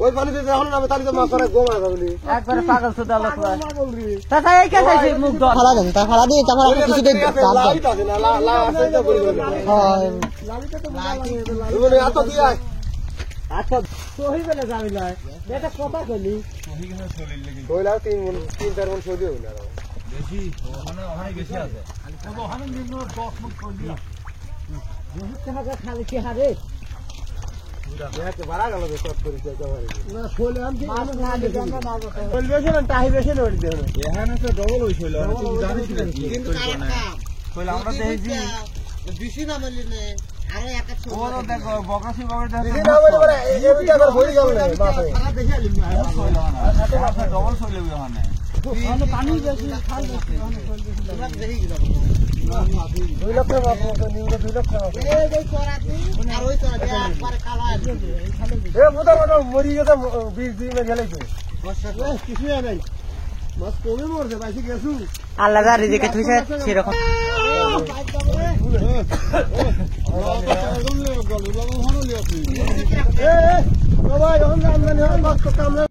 ওই পানিতে যখন নামে তাহলে তো মাছ ধরে গোমা যাবে একবারে পাগল সুদা লোক তাই এই কে চাইছি মুখ ধর ফালা দেন তা ফালা দিয়ে তারপর কিছু দেখ লাইট আছে না লা আছে তো বলি হ্যাঁ এত কি আয় আচ্ছা সহি বলে যাবি না এটা কথা কইলি কইলা 3-4 মণ সহি হই না বেশি ওখানে বেশি আছে ওখানে নিম্ন 10 মণ কইলি বহুত টাকা খালি কি হারে দেখতে বাড়া গেল তো সব করে যাওয়ার না কইলে আমি মাছ না দিতে আমরা মাছ বলবে না টাহি বেশি লড়ি দেন এখানে তো ডবল হইছিল তুমি জানিস না কি কিন্তু কালকা কইলা আমরা দেখি বেশি না মিললে আরে একটা ছোট ওরা দেখো বকাসি বকার দেখো দিদি না বলে পরে এইটা আবার হই গেল না মাছে সারা দেখে আলি সাথে ডবল চলে ওখানে আমি পানি বেশি খাল বেশি তোমরা দেখি গেল 2 লক্ষ মাছ নিউলে 2 লক্ষ মাছ এই যে চড়াতি আর ওই চড়াতি একবারে কালো আছে এ মোটা মোটা মরি গেছে 20 দিন গেলাইছে কিছু নাই মাছ কমে মরছে বাইসে গেছু আল্লাহ যা রিজিকে থইছে সেরকম এ বাবা যখন আমদানি হয় মাছ তো কামলা